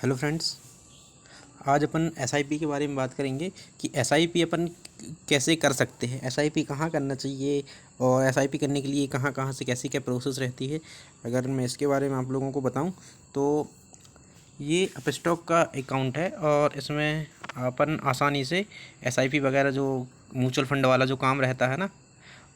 Hello friends. आज अपन SIP के बारे में बात करेंगे कि एसआईपी अपन कैसे कर सकते हैं, एसआईपी कहाँ करना चाहिए और एसआईपी करने के लिए कहाँ कहाँ से कैसी क्या प्रोसेस रहती है। अगर मैं इसके बारे में आप लोगों को बताऊं तो ये अपस्टॉक का अकाउंट है और इसमें अपन आसानी से एसआईपी वगैरह जो म्यूचुअल फंड वाला जो काम रहता है ना,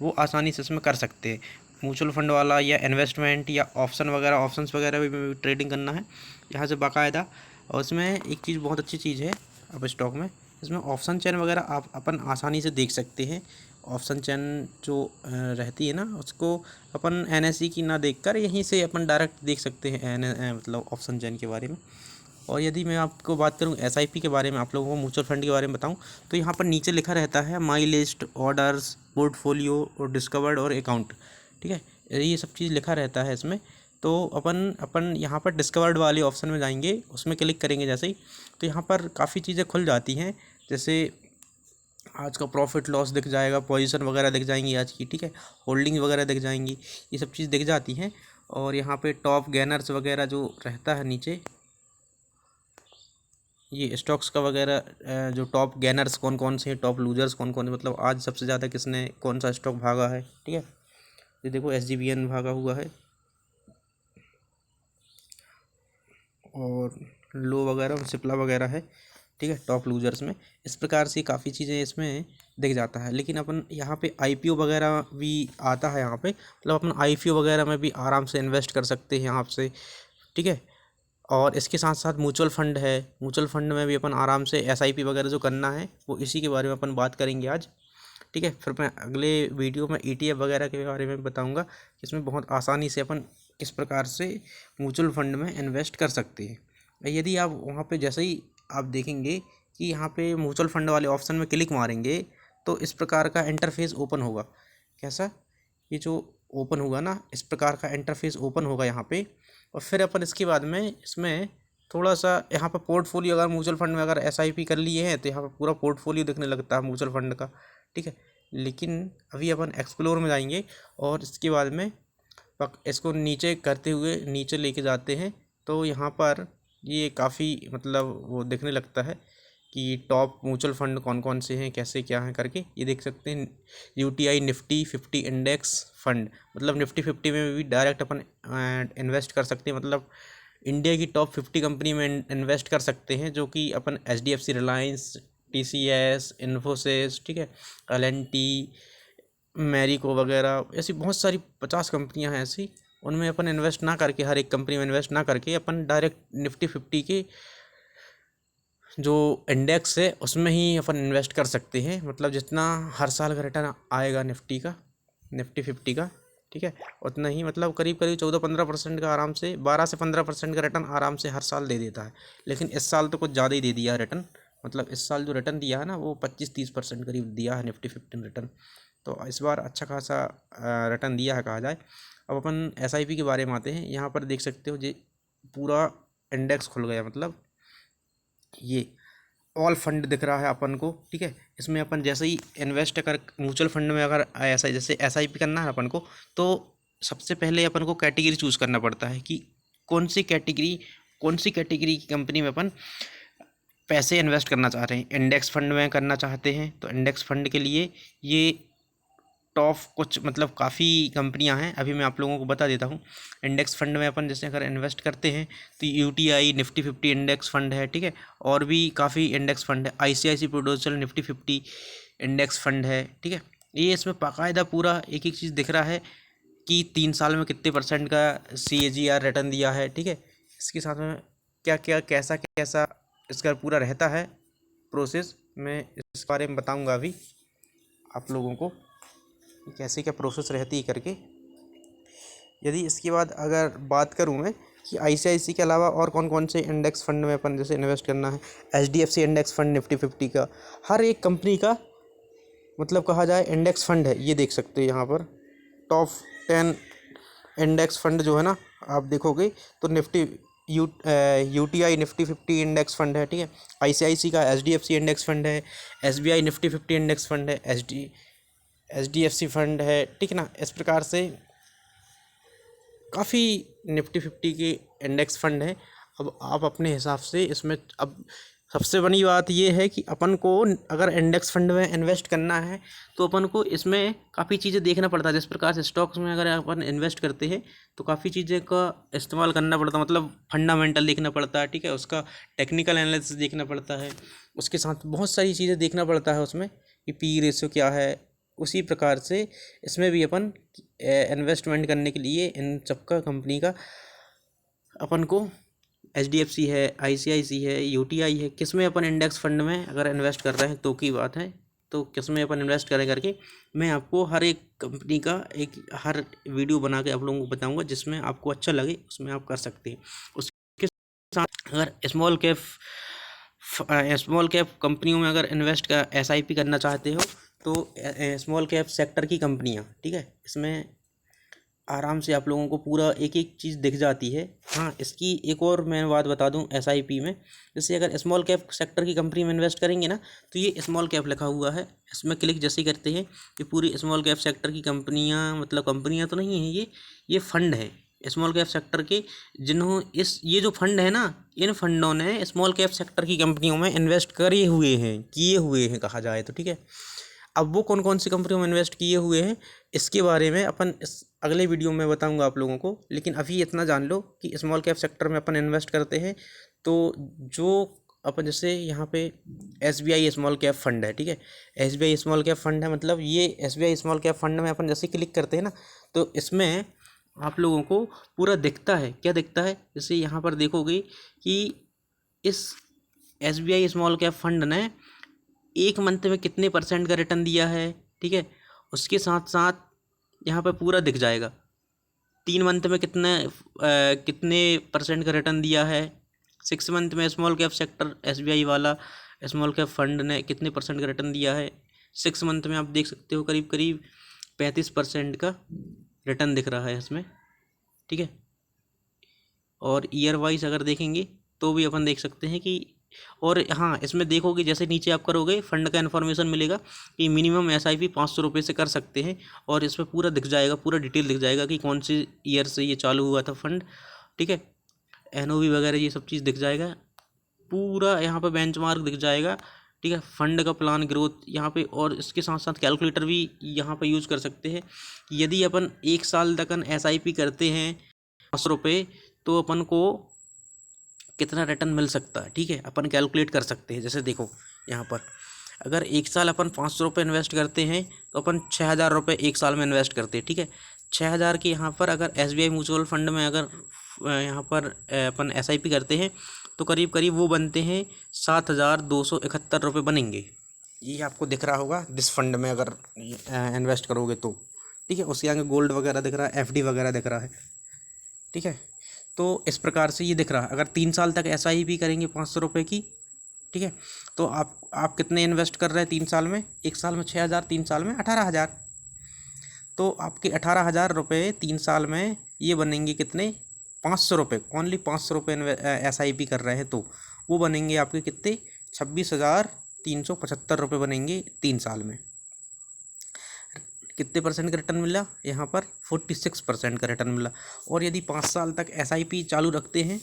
वो आसानी से इसमें कर सकते हैं। म्यूचुअल फंड वाला या इन्वेस्टमेंट या ऑप्शंस वगैरह भी ट्रेडिंग करना है यहाँ से बाकायदा। और इसमें एक चीज़ बहुत अच्छी चीज़ है अब स्टॉक में, इसमें ऑप्शन चेन वगैरह आप अपन आसानी से देख सकते हैं। ऑप्शन चेन जो रहती है ना, उसको अपन एनएसई की ना देखकर यहीं से अपन डायरेक्ट देख सकते हैं मतलब ऑप्शन चेन के बारे में। और यदि मैं आपको बात करूं एसआईपी के बारे में, आप लोगों को म्यूचुअल फंड के बारे में बताऊं, तो यहाँ पर नीचे लिखा रहता है माई लिस्ट, ऑर्डर्स, पोर्टफोलियो और डिस्कवर्ड और अकाउंट। ठीक है, ये सब चीज़ लिखा रहता है इसमें। तो अपन अपन यहाँ पर डिस्कवर्ड वाले ऑप्शन में जाएंगे, उसमें क्लिक करेंगे जैसे ही, तो यहाँ पर काफ़ी चीज़ें खुल जाती हैं। जैसे आज का प्रॉफिट लॉस दिख जाएगा, पोजीशन वगैरह दिख जाएंगी आज की, ठीक है, होल्डिंग वगैरह दिख जाएंगी, ये सब चीज़ दिख जाती हैं। और यहाँ पे टॉप गेनर्स वगैरह जो रहता है नीचे, ये स्टॉक्स का वगैरह जो टॉप गेनर्स कौन कौन से हैं, टॉप लूजर्स कौन कौन से, मतलब आज सबसे ज़्यादा किसने कौन सा स्टॉक भागा है। ठीक है, ये देखो एसजीवीएन भागा हुआ है और लो वगैरह सिप्ला वगैरह है। ठीक है, टॉप लूजर्स में इस प्रकार से काफ़ी चीज़ें इसमें दिख जाता है। लेकिन अपन यहाँ पे आईपीओ वगैरह भी आता है यहाँ पे, मतलब अपन आईपीओ वगैरह में भी आराम से इन्वेस्ट कर सकते हैं यहाँ से। ठीक है, और इसके साथ साथ म्यूचुअल फंड है, म्यूचुअल फंड में भी अपन आराम से एसआईपी वगैरह जो करना है वो इसी के बारे में अपन बात करेंगे आज। ठीक है, फिर मैं अगले वीडियो में ईटीएफ वगैरह के बारे में बताऊंगा कि इसमें बहुत आसानी से अपन किस प्रकार से म्यूचुअल फंड में इन्वेस्ट कर सकते हैं। यदि आप वहाँ पे जैसे ही आप देखेंगे कि यहाँ पे म्यूचुअल फंड वाले ऑप्शन में क्लिक मारेंगे तो इस प्रकार का इंटरफेस ओपन होगा। कैसा, ये जो ओपन होगा ना, इस प्रकार का इंटरफेस ओपन होगा यहाँ पे। और फिर अपन इसके बाद में इसमें थोड़ा सा यहाँ पर पोर्टफोलियो, अगर म्यूचुअल फंड में अगर एसआईपी कर लिए हैं तो यहाँ पर पूरा पोर्टफोलियो दिखने लगता है म्यूचुअल फंड का। ठीक है, लेकिन अभी अपन एक्सप्लोर में जाएंगे और इसके बाद में इसको नीचे करते हुए नीचे लेके जाते हैं तो यहाँ पर ये काफ़ी मतलब वो दिखने लगता है कि टॉप म्यूचुअल फंड कौन कौन से हैं, कैसे क्या हैं करके ये देख सकते हैं। यूटीआई निफ्टी 50 इंडेक्स फंड, मतलब निफ्टी 50 में भी डायरेक्ट अपन इन्वेस्ट कर सकते हैं, मतलब इंडिया की टॉप 50 कंपनी में इन्वेस्ट कर सकते हैं, जो कि अपन एचडीएफसी, रिलायंस, टीसीएस, इन्फोसिस, ठीक है, एलएनटी, मैरिको वगैरह, ऐसी बहुत सारी 50 कंपनियां हैं ऐसी। उनमें अपन इन्वेस्ट ना करके, हर एक कंपनी में इन्वेस्ट ना करके, अपन डायरेक्ट निफ्टी 50 के जो इंडेक्स है उसमें ही अपन इन्वेस्ट कर सकते हैं। मतलब जितना हर साल का रिटर्न आएगा निफ्टी का, निफ्टी 50 का, ठीक है, उतना ही, मतलब करीब करीब 14-15% का, आराम से 12 से 15% का रिटर्न आराम से हर साल दे देता है। लेकिन इस साल तो कुछ ज़्यादा ही दे दिया है रिटर्न, मतलब इस साल जो रिटर्न दिया है ना वो 25-30% करीब दिया है निफ्टी 50 रिटर्न। तो इस बार अच्छा खासा रिटर्न दिया है कहा जाए। अब अपन एसआईपी के बारे में आते हैं। यहाँ पर देख सकते हो जी पूरा इंडेक्स खुल गया, मतलब ये ऑल फंड दिख रहा है अपन को। ठीक है, इसमें अपन जैसे ही इन्वेस्ट कर म्यूचुअल फंड में, अगर ऐसा जैसे एसआईपी करना है अपन को, तो सबसे पहले अपन को कैटेगरी चूज़ करना पड़ता है कि कौन सी कैटेगरी की कंपनी में अपन पैसे इन्वेस्ट करना चाह रहे हैं। इंडेक्स फंड में करना चाहते हैं तो इंडेक्स फंड के लिए ये टॉप कुछ मतलब काफ़ी कंपनियां हैं, अभी मैं आप लोगों को बता देता हूँ। इंडेक्स फंड में अपन जैसे अगर इन्वेस्ट करते हैं तो यूटीआई निफ्टी 50 इंडेक्स फंड है, ठीक है, और भी काफ़ी इंडेक्स फंड है। ICICI prudential nifty 50 index fund है, ठीक है। ये इसमें बाकायदा पूरा एक एक चीज़ दिख रहा है कि 3 साल में कितने % का CAGR रिटर्न दिया है। ठीक है, इसके साथ में क्या क्या कैसा कैसा इसका पूरा रहता है प्रोसेस, मैं इस बारे में बताऊँगा अभी आप लोगों को कैसे क्या प्रोसेस रहती है करके। यदि इसके बाद अगर बात करूं मैं कि आईसीआईसी के अलावा और कौन कौन से इंडेक्स फंड में अपन जैसे इन्वेस्ट करना है, एचडीएफसी इंडेक्स फंड निफ्टी 50 का, हर एक कंपनी का मतलब कहा जाए इंडेक्स फंड है। ये देख सकते हैं यहाँ पर टॉप 10 इंडेक्स फंड जो है ना, आप देखोगे तो Nifty UTI Nifty 50 index fund है, ठीक है। आईसीआईसी का एचडीएफसी इंडेक्स फंड है, एसबीआई निफ्टी 50 इंडेक्स फंड है, एचडीएफसी फंड है, ठीक है ना। इस प्रकार से काफ़ी निफ्टी 50 के इंडेक्स फंड हैं। अब आप अपने हिसाब से इसमें, अब सबसे बड़ी बात ये है कि अपन को अगर इंडेक्स फंड में इन्वेस्ट करना है तो अपन को इसमें काफ़ी चीज़ें देखना पड़ता है। जिस प्रकार से स्टॉक्स में अगर अपन इन्वेस्ट करते हैं तो काफ़ी चीज़ें का इस्तेमाल करना पड़ता है, मतलब फंडामेंटल देखना पड़ता है, ठीक है, उसका टेक्निकल एनालिसिस देखना पड़ता है, उसके साथ बहुत सारी चीज़ें देखना पड़ता है उसमें कि पी रेशियो क्या है। उसी प्रकार से इसमें भी अपन इन्वेस्टमेंट करने के लिए इन सबका कंपनी का अपन को HDFC है, ICICI है, UTI है, किस में अपन इंडेक्स फंड में अगर इन्वेस्ट कर रहे हैं तो की बात है, तो किस में अपन इन्वेस्ट करें करके मैं आपको हर एक कंपनी का एक हर वीडियो बना के आप लोगों को बताऊंगा, जिसमें आपको अच्छा लगे उसमें आप कर सकते हैं। उसके साथ अगर स्मॉल कैप कंपनियों में अगर इन्वेस्ट का SIP करना चाहते हो तो स्मॉल कैप सेक्टर की कंपनियां, ठीक है, इसमें आराम से आप लोगों को पूरा एक एक चीज़ दिख जाती है। हाँ, इसकी एक और मैं बात बता दूं SIP में, जैसे अगर स्मॉल कैप सेक्टर की कंपनी में इन्वेस्ट करेंगे ना तो ये स्मॉल कैप लिखा हुआ है, इसमें क्लिक जैसे ही करते हैं कि पूरी स्मॉल कैप सेक्टर की कंपनियां, मतलब कंपनियां तो नहीं है, ये फंड है स्मॉल कैप सेक्टर के, ये जो फंड है ना, इन फंडों ने स्मॉल कैप सेक्टर की कंपनियों में इन्वेस्ट किए हुए हैं कहा जाए तो, ठीक है। अब वो कौन कौन सी कंपनियों में इन्वेस्ट किए हुए हैं इसके बारे में अपन इस अगले वीडियो में बताऊंगा आप लोगों को, लेकिन अभी इतना जान लो कि स्मॉल कैप सेक्टर में अपन इन्वेस्ट करते हैं तो जो अपन जैसे यहाँ पे SBI स्मॉल कैप फंड है, ठीक है, SBI स्मॉल कैप फंड है, मतलब ये SBI स्मॉल कैप फंड में अपन जैसे क्लिक करते हैं ना तो इसमें आप लोगों को पूरा दिखता है। क्या दिखता है, जैसे यहाँ पर देखोगे कि इस SBI स्मॉल कैप फंड ने एक मंथ में कितने % का रिटर्न दिया है, ठीक है, उसके साथ साथ यहाँ पे पूरा दिख जाएगा 3 मंथ में कितने % का रिटर्न दिया है, 6 मंथ में स्मॉल कैप सेक्टर SBI वाला स्मॉल कैप फंड ने कितने % का रिटर्न दिया है। 6 मंथ में आप देख सकते हो करीब करीब 35% का रिटर्न दिख रहा है इसमें, ठीक है। और ईयर वाइज अगर देखेंगे तो भी अपन देख सकते हैं कि, और हाँ, इसमें देखोगे जैसे नीचे आप करोगे फंड का इन्फॉर्मेशन मिलेगा कि मिनिमम SIP 500 रुपये से कर सकते हैं, और इसमें पूरा दिख जाएगा, पूरा डिटेल दिख जाएगा कि कौन सी ईयर से ये चालू हुआ था फंड, ठीक है, NOV वगैरह ये सब चीज़ दिख जाएगा, पूरा यहाँ पे बेंचमार्क दिख जाएगा, ठीक है, फंड का प्लान ग्रोथ यहाँ पे, और इसके साथ साथ कैलकुलेटर भी यहाँ पे यूज़ कर सकते हैं। यदि अपन 1 साल तक SIP करते हैं 500 रुपये तो अपन को कितना रिटर्न मिल सकता है, ठीक है, अपन कैलकुलेट कर सकते हैं। जैसे देखो यहाँ पर अगर 1 साल अपन 500 रुपये इन्वेस्ट करते हैं तो अपन 6,000 रुपये 1 साल में इन्वेस्ट करते हैं, ठीक है। 6,000 के यहाँ पर अगर SBI म्यूचुअल फंड में अगर यहाँ पर अपन SIP करते हैं तो करीब करीब वो बनते हैं 7,271 रुपये बनेंगे। ये आपको दिख रहा होगा जिस फंड में अगर इन्वेस्ट करोगे तो, ठीक है। उसके आगे गोल्ड वगैरह दिख रहा है, FD वगैरह दिख रहा है, ठीक है। तो इस प्रकार से ये दिख रहा है। अगर 3 साल तक SIP करेंगे 500 रुपये की, ठीक है, तो आप कितने इन्वेस्ट कर रहे हैं 3 साल में, 1 साल में 6,000, 3 साल में 18,000, तो आपके 18,000 रुपये 3 साल में ये बनेंगे कितने, 500 रुपये, ओनली 500 रुपये SIP कर रहे हैं तो वो बनेंगे आपके कितने, 26,375 रुपये बनेंगे 3 साल में। कितने % का रिटर्न मिला यहाँ पर, 46% का रिटर्न मिला। और यदि 5 साल तक SIP चालू रखते हैं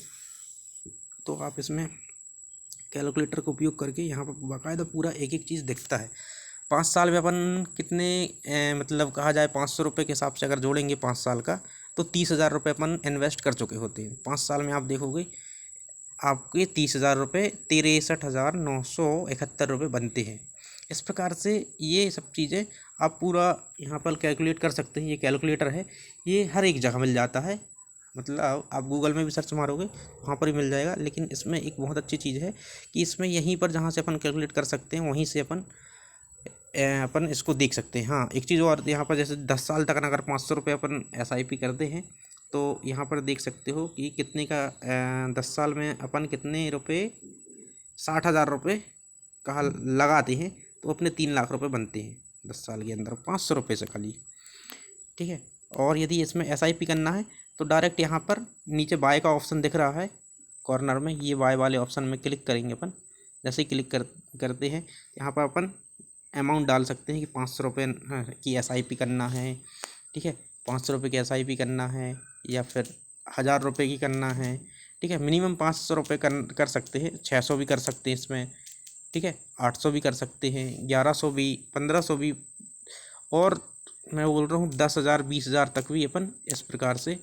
तो आप इसमें कैलकुलेटर का उपयोग करके यहाँ पर बाकायदा पूरा एक एक चीज़ दिखता है। 5 साल में अपन कितने मतलब कहा जाए 500 रुपये के हिसाब से अगर जोड़ेंगे 5 साल का तो 30,000 रुपये अपन इन्वेस्ट कर चुके होते हैं। 5 साल में आप देखोगे आपके 30,000 रुपये 63,971 रुपये बनते हैं। इस प्रकार से ये सब चीज़ें आप पूरा यहाँ पर कैलकुलेट कर सकते हैं। ये कैलकुलेटर है, ये हर एक जगह मिल जाता है, मतलब आप गूगल में भी सर्च मारोगे वहाँ पर ही मिल जाएगा। लेकिन इसमें एक बहुत अच्छी चीज़ है कि इसमें यहीं पर जहाँ से अपन कैलकुलेट कर सकते हैं वहीं से अपन इसको देख सकते हैं। हाँ, एक चीज़ और यहाँ पर, जैसे 10 साल तक अगर 500 रुपये अपन SIP करते हैं तो यहाँ पर देख सकते हो कि कितने का 10 साल में अपन कितने रुपये, 60,000 रुपये कहाँ लगाते हैं तो अपने 3 लाख रुपये बनते हैं 10 साल के अंदर 500 रुपये से खाली, ठीक है। और यदि इसमें SIP करना है तो डायरेक्ट यहाँ पर नीचे बाय का ऑप्शन दिख रहा है कॉर्नर में, ये बाय वाले ऑप्शन में क्लिक करेंगे अपन। जैसे ही क्लिक करते हैं यहाँ पर अपन अमाउंट डाल सकते हैं कि 500 रुपये की SIP करना है, ठीक है, 500 रुपये की SIP करना है या फिर 1,000 रुपये की करना है, ठीक है। मिनिमम 500 रुपये कर सकते हैं, 600 भी कर सकते हैं इसमें, ठीक है। 800 भी कर सकते हैं, 1100 भी, 1500 भी, और मैं बोल रहा हूँ 10,000 20,000 तक भी अपन इस प्रकार से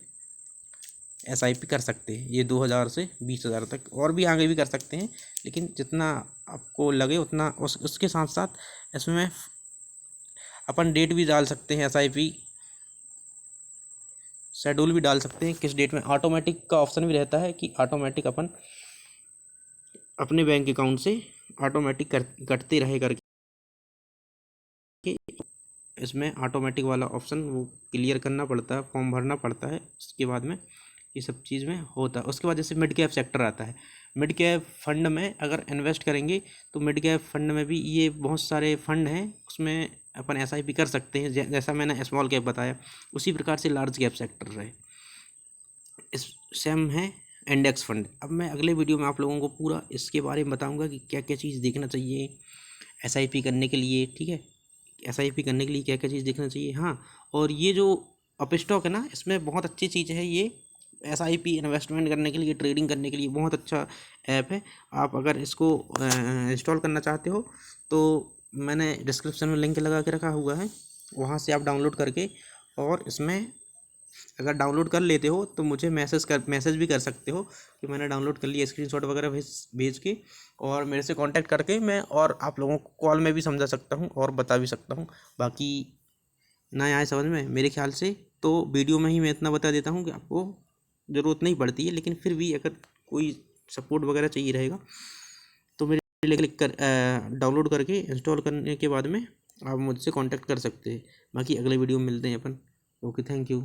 SIP कर सकते हैं। ये 2,000 से 20,000 तक, और भी आगे भी कर सकते हैं, लेकिन जितना आपको लगे उतना। उसके साथ साथ इसमें अपन डेट भी डाल सकते हैं, SIP शेड्यूल भी डाल सकते हैं किस डेट में। ऑटोमेटिक का ऑप्शन भी रहता है कि ऑटोमेटिक अपन अपने बैंक अकाउंट से ऑटोमेटिक कटते रहे करके, इसमें ऑटोमेटिक वाला ऑप्शन वो क्लियर करना पड़ता है, फॉर्म भरना पड़ता है। उसके बाद में ये सब चीज़ में होता है। उसके बाद जैसे मिड कैप सेक्टर आता है, मिड कैप फंड में अगर इन्वेस्ट करेंगे तो मिड कैप फंड में भी ये बहुत सारे फंड हैं, उसमें अपन SIP कर सकते हैं। जैसा मैंने स्मॉल कैप बताया, उसी प्रकार से लार्ज कैप सेक्टर है, इस सेम है इंडेक्स फंड। अब मैं अगले वीडियो में आप लोगों को पूरा इसके बारे में बताऊंगा कि क्या क्या चीज़ देखना चाहिए SIP करने के लिए, ठीक है। SIP करने के लिए क्या क्या चीज़ देखना चाहिए। हाँ, और ये जो अपस्टॉक है ना, इसमें बहुत अच्छी चीज़ है ये। SIP इन्वेस्टमेंट करने के लिए, ट्रेडिंग करने के लिए बहुत अच्छा ऐप है। आप अगर इसको इंस्टॉल करना चाहते हो तो मैंने डिस्क्रिप्शन में लिंक लगा के रखा हुआ है, वहाँ से आप डाउनलोड करके, और इसमें अगर डाउनलोड कर लेते हो तो मुझे मैसेज भी कर सकते हो कि मैंने डाउनलोड कर लिया, स्क्रीनशॉट वगैरह भेज के, और मेरे से कांटेक्ट करके मैं और आप लोगों को कॉल में भी समझा सकता हूँ और बता भी सकता हूँ। बाकी ना आए समझ में मेरे ख्याल से तो वीडियो में ही मैं इतना बता देता हूँ कि आपको ज़रूरत नहीं पड़ती है, लेकिन फिर भी अगर कोई सपोर्ट वगैरह चाहिए रहेगा तो मेरे लिए क्लिक कर डाउनलोड करके इंस्टॉल करने के बाद में आप मुझसे कांटेक्ट कर सकते हैं। बाकी अगले वीडियो में मिलते हैं अपन। Okay, thank you.